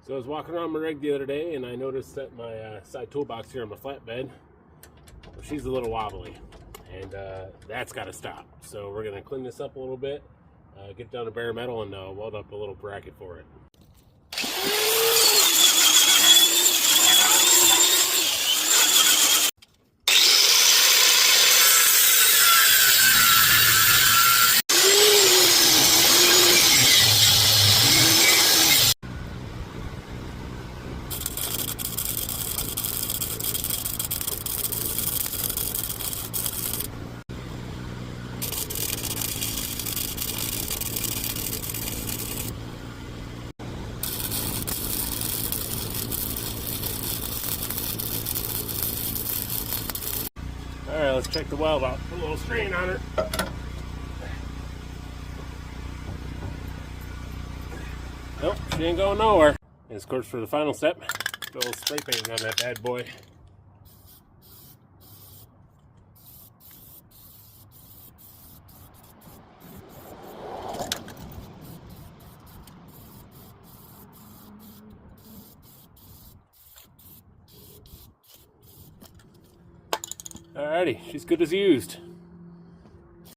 So I was walking around my rig the other day and I noticed that my side toolbox here on my flatbed, well, she's a little wobbly, and that's got to stop. So we're going to clean this up a little bit, get down to bare metal, and weld up a little bracket for it. Alright, let's check the weld out. Put a little strain on her. Nope, she ain't going nowhere. And of course, for the final step, put a little spray paint on that bad boy. Alrighty, she's good as used.